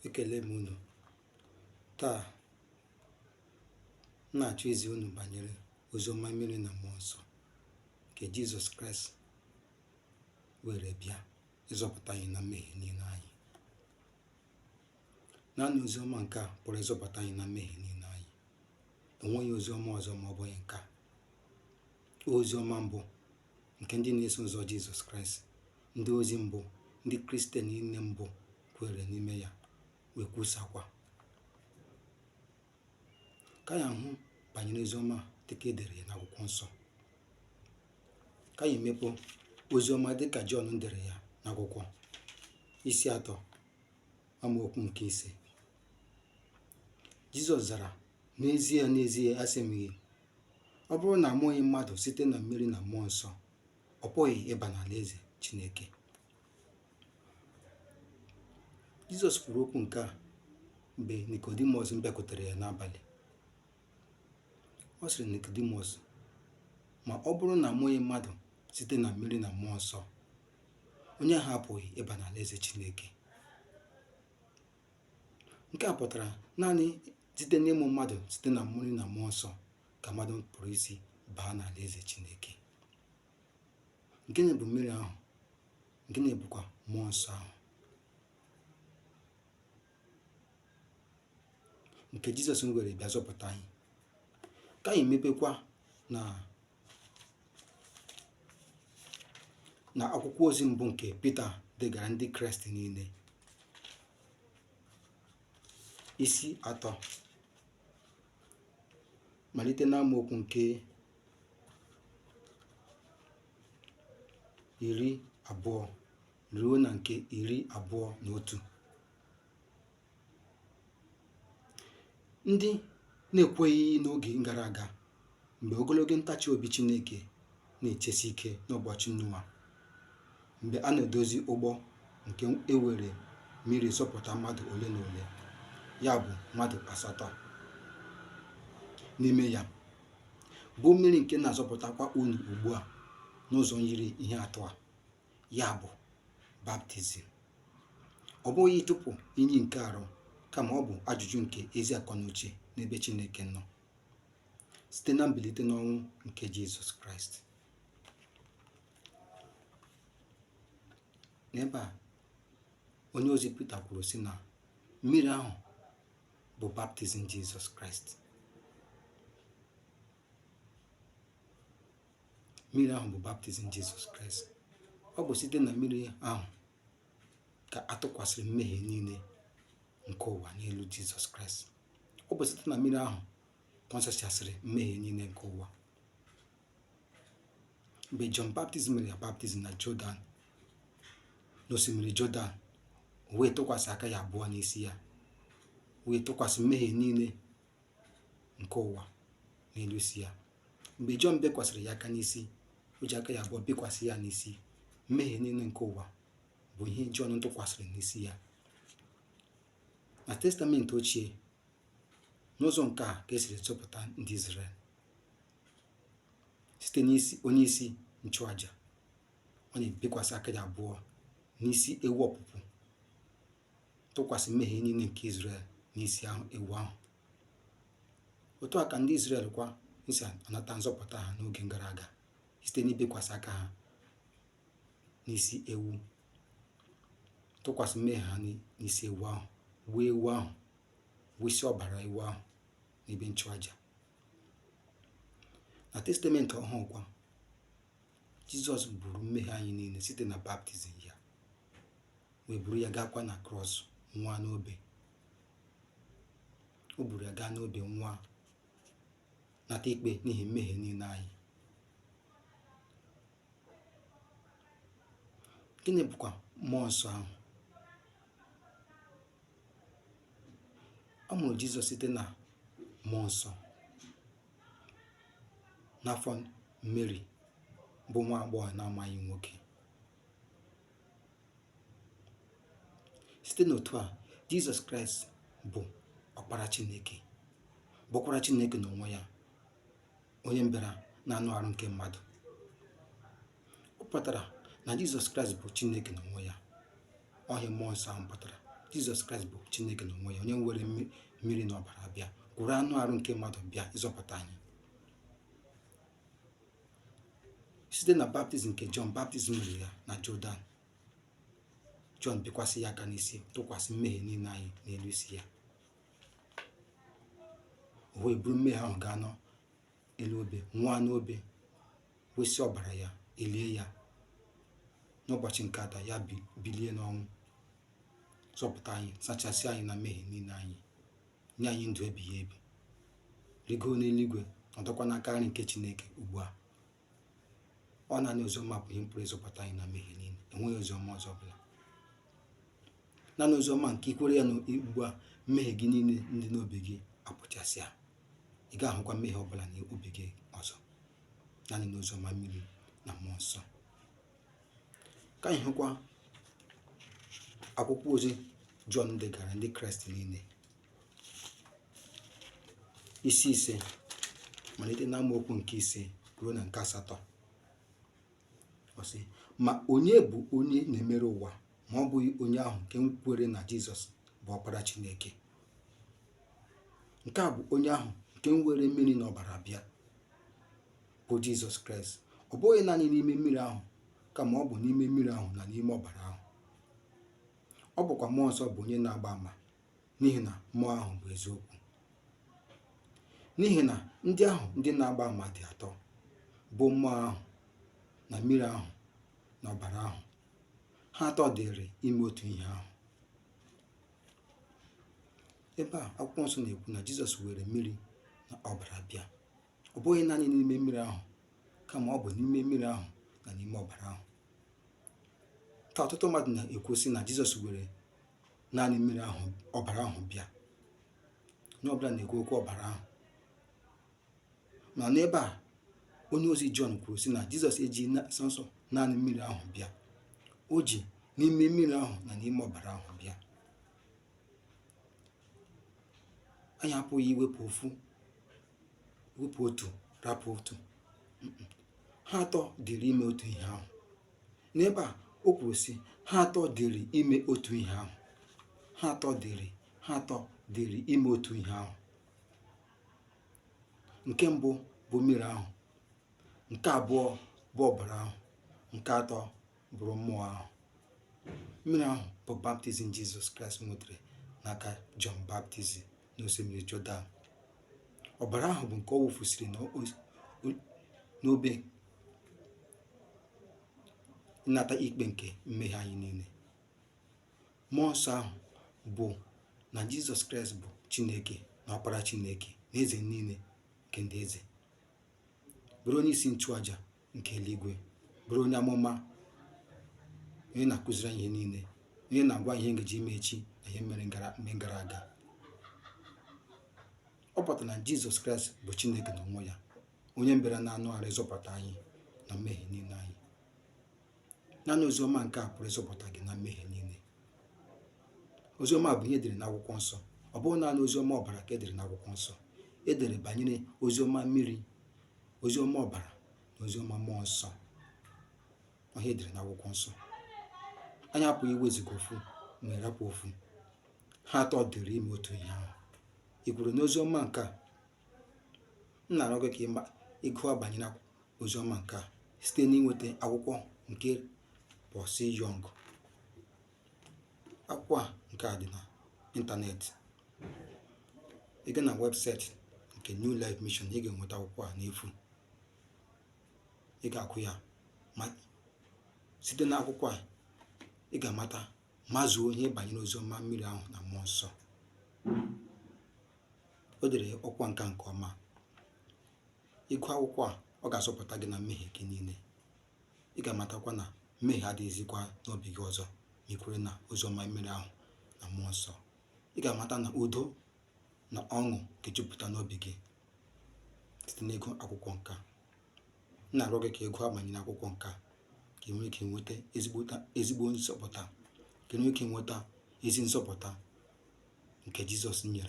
Ekele m unu. Taa na-achọ izi unu banyere oziọma mmiri na mmụọ nsọ nke Jisus Kraịst were bịa ịzọpụta anyị na mmehie niile anyị. Naanị oziọma nke a pụrụ ịzọpụta anyị na mmehie niile anyị. Enweghị oziọma ọzọ ma ọ bụghị nke a. Oziọma mbụ nke ndị na-eso ụzọ Jisus Kraịst, ndị ozi mbụ, ndị Kristian niile mbụ kwere n'ime ya wee kwusakwa. Ka anyị hụ banyere oziọma dịka edere n'akwụkwọ nsọ. Ka anyị mepe oziọma dịka Jọn dere ya n'akwụkwọ isi 3 amaokwu nke 5. Jizọs zara, n'ezie n'ezie asị m gị, ọ bụrụ na amụghị mmadụ site na mmiri na mmụọ nsọ, ọ pụghị ịba n'alaeze Chineke. Jizọs kwuru okwu nke a mgbe Nikodimọs bịakwutere ya n'abalị. Ọ sịrị Nikodimọs, ma ọ bụrụ na amụghị mmadụ site na mmiri na mmụọ nsọ, onye ahụ apụghị ịba n'alaeze Chineke. Nke a pụtara naanị site n'ịmụ mmadụ site na mmiri na mmụọ nsọ ka mmadụ pụrụ isi baa n'alaeze Chineke. Gịnị bụ mmiri ahụ? Gịnị bụkwa mmụọ nsọ ahụ nke Jizọs nwere bịa zọpụta anyị? Ka anyị mepekwa na akwụkwọ ozi mbụ nke Pita degara ndị Kraịst niile, isi 3 malite n'amaokwu nke 20 ruo na nke 21. Ndị na-ekweghị n'oge gara aga, mgbe ogologo ntachi obi Chineke na-echesi ike n'ụbọchị Noa, mgbe a na-edozi ụgbọ nke ewere mmiri zọpụta mmadụ ole na ole, ya bụ mmadụ 8 n'ime ya, bụ mmiri nke na-azọpụtakwa unu ugbu a n'ụzọ yiri ihe atụ a, ya bụ baptizim. Ọ bụghị tupu inyi nke arụ, kama ọ bụ ajụjụ nke ezi akọnuche n'ebe Chineke nọ site na mbilite n'ọnwụ nke Jisus Kraịst. N'ebe a, onye ozi Pita kwuru sị na mmiri ahụ bụ baptizim Jisus Kraịst. Mmiri ahụ bụ baptizim Jisus Kraịst. Ọ bụ site na mmiri ahụ ka atụkwasịrị mmehie niile nke ụwa n'elu Jisus Kraịst. Ọ bụ site na mmiri ahụ ka ọ sachasịrị mmehie niile nke ụwa. Mgbe Jọn Baptizim mere ya baptizim na Jọdan, n'osimiri Jọdan, o wee tụkwasị aka ya abụọ n'isi ya, wee tụkwasị mmehie niile nke ụwa n'elu isi ya. Mgbe Jọn bekwasịrị ya aka n'isi, o ji aka ya abụọ bekwasị ya n'isi. Mmehie niile nke ụwa bụ ihe Jọn tụkwasịrị n'isi ya. Na Testament ochie, n'ụzọ nke a ka esiri zọpụta ndị Izrel site n'isi onye isi nchụaja. Ọ na-ebekwasị aka ya abụọ n'isi ewu ọpụpụ, tụkwasị mmehie niile nke Izrel n'isi ewu ahụ. Otu a ka ndị Izrel kwa isi anata nzọpụta ha n'oge gara aga site n'ibekwasị aka ha n'isi ewu, tụkwasị mmehie ha n'isi ewu ahụ, wee ewu ahụ wụsị ọbara ewu ahụ n'ebe nchụaja. Na Testament ọhụụ kwa, Jizọs buru mmehie anyị niile site na baptizim ya, wee buru ya gakwa na krọs nwa n'obe. O buru ya gaa n'obe nwa, nata ikpe n'ihi mmehie niile anyị. Gịnị bụkwa mmụọ nsọ ahụ? A mụrụ Jizọs site na mmụọ nsọ n'afọ Miri, bụ nwa agbọghọ na-amaghị nwoke. Site n'otu a, Jizọs Kraịst bụ ọkpara Chineke, bụkwara Chineke n'onwe ya, onye bịara na-anụ arụ nke mmadụ. Ọ pụtara na Jizọs Kraịst bụ Chineke n'onwe ya. Ọhịa mmụọ nsọ ahụ pụtara Jizọs Kraịst bụ Chineke n'onwe ya, onye nwere mmiri na ọbara bịa, gwụrụ anụ arụ nke mmadụ bịa ịzọpụta anyị. Site na baptizim nke Jọn baptizim mere ya na Jọdan, Jọn bikwasị ya aka n'isi, tụkwasị mmehie niile anyị n'elu isi ya. O wee buru mmehie ahụ gaa n'elu obe, nwụọ n'obe, wesị ọbara ya, elie ya. N'ụbọchị nke atọ ya bilie n'ọnwụ, zọpụta anyị, sachasị anyị na mmehie niile anyị, nye anyị ndụ ebighị ebi, rigoo n'eluigwe, nọdụkwa n'aka nri nke Chineke ugbu a. Ọ naanị oziọma bụ ihe pụrụ ịzọpụta anyị na mmehie niile, enweghị oziọma ọzọ ọbụla. Naanị oziọma nke ikwere ya na ugbu a mmehie gị niile ndị n'obi gị apụchasịa, ị ga-ahụkwa mmehie ọbụla n'obi gị ọzọ, naanị na oziọma mmiri na mmụọ nsọ. Ka anyị hụkwa akwụkwọ ozi Jọn degara ndị Kraịst niile, isi 5 malite na amaokwu nke 5 ruo na nke 8. Ọ sị, ma onye bụ onye na-emere ụwa ma ọ bụghị onye ahụ nke kwere na Jizọs bụ ọkpara Chineke? Nke a bụ onye ahụ nke nwere mmiri na ọbara bịa, bụ Jizọs Kraịst. Ọ bụghị naanị n'ime mmiri ahụ, kama ọ bụ n'ime mmiri ahụ na n'ime ọbara ahụ. Ọ bụkwa mmụọ nsọ bụ onye na-agba ama, n'ihi na mmụọ ahụ bụ eziokwu. N'ihi na ndị ahụ ndị na-agba ama dị atọ, bụ mmụọ ahụ na mmiri ahụ na ọbara ahụ. Ha atọ dịrị ime otu ihe ahụ. Ebe a akwụkwọ nsọ na-ekwu na Jizọs were mmiri na ọbara bịa. Ọ bụghị naanị n'ime mmiri ahụ, kama ọ bụ n'ime mmiri ahụ na n'ime ọbara ahụ. Taa ọtụtụ mmadụ na-ekwu sị na Jizọs were naanị mmiri ahụ, ọbara ahụ bịa. Onye ọbụla na-ekwu okwu ọbara ahụ. Ma n'ebe a onye ozi Jọn kwuru sị na Jizọs ejighị sọnsọ naanị mmiri ahụ bịa, o ji n'ime mmiri ahụ na n'ime ọbara ahụ bịa. Anyị apụghị iwepụ otu rapụ otu. Ha atọ dịrị ime otu ihe ahụ. N'ebe a o kwuru sị ha atọ dịrị ime otu ihe ahụ. Ha atọ dịrị ime otu ihe ahụ. Nke mbụ bụ mmiri ahụ, nke abụọ bụ ọbara ahụ, nke atọ bụrụ mmụọ ahụ. Mmiri ahụ bụ baptizim Jizọs Kraịst nwetara n'aka Jọn baptizim n'osimiri Jọdan. Ọbara ahụ bụ nke ọ wụfusiri n'obe ịnata ikpe nke mmehie anyị niile. Mmụọ nsọ ahụ bụ na Jizọs Kraịst bụ Chineke na ọkpara Chineke na eze niile nke ndị eze, bụrụ onye isi nchụaja nke eluigwe, bụrụ onye amụma, onye na-akụziri ihe niile, onye na-agwa ihe ngaji ime echi na ihe mere mgbe gara aga. Ọ pụtara na Jizọs Kraịst bụ Chineke n'onwe ya, onye mbịara na anụ arụ ịzọpụta anyị na mmehie niile anyị. Naanị oziọma nke a pụrụ ịzọpụta gị na mmehie niile. Oziọma bụ ihe edere n'akwụkwọ nsọ. Ọ bụghị naanị oziọma ọbara ka edere n'akwụkwọ nsọ. Edere banyere oziọma mmiri, oziọma ọbara na oziọma mmụọ nsọ. Ihe edere n'akwụkwọ nsọ. Anyị apụghị iwezuga ofu ma ịrapụ ofu. Ha atọ dịrị ime otu ihe ahụ. Ị kwuru n'oziọma nke a? M na-arịọ gị ka ịgụ banyere oziọma nke a site n'inweta akwụkwọ nke Bọsị Yọng. Akwụkwọ a nke a dị na ịntanetị. Ị gaa na webụsaịtị nke New Life Mission, ị ga-enweta akwụkwọ a n'efu. Ị ga-akụ ya, ma site n'akwụkwọ a ị ga-amata mazuo ihe banyere oziọma mmiri ahụ na mmụọ nsọ. O dere ọkwa nke ọma. Ịgụ akwụkwọ a, ọ ga-azọpụta gị na mmehie gị niile. Ị ga-amatakwa na mmehie adịghịzikwa n'obi gị ọzọ ma ị kwere na oziọma mmiri ahụ na mmụọ nsọ. Ị ga-amata na udo na ọṅụ ga-ejupụta n'obi gị site n'ịgụ akwụkwọ nke a. M na-arịọ gị ka ịgụ banyere akwụkwọ nke a, ka ị nwee ike nweta ezigbo nzọpụta, ka ị nwee ike nweta ezi nzọpụta nke Jizọs nyere.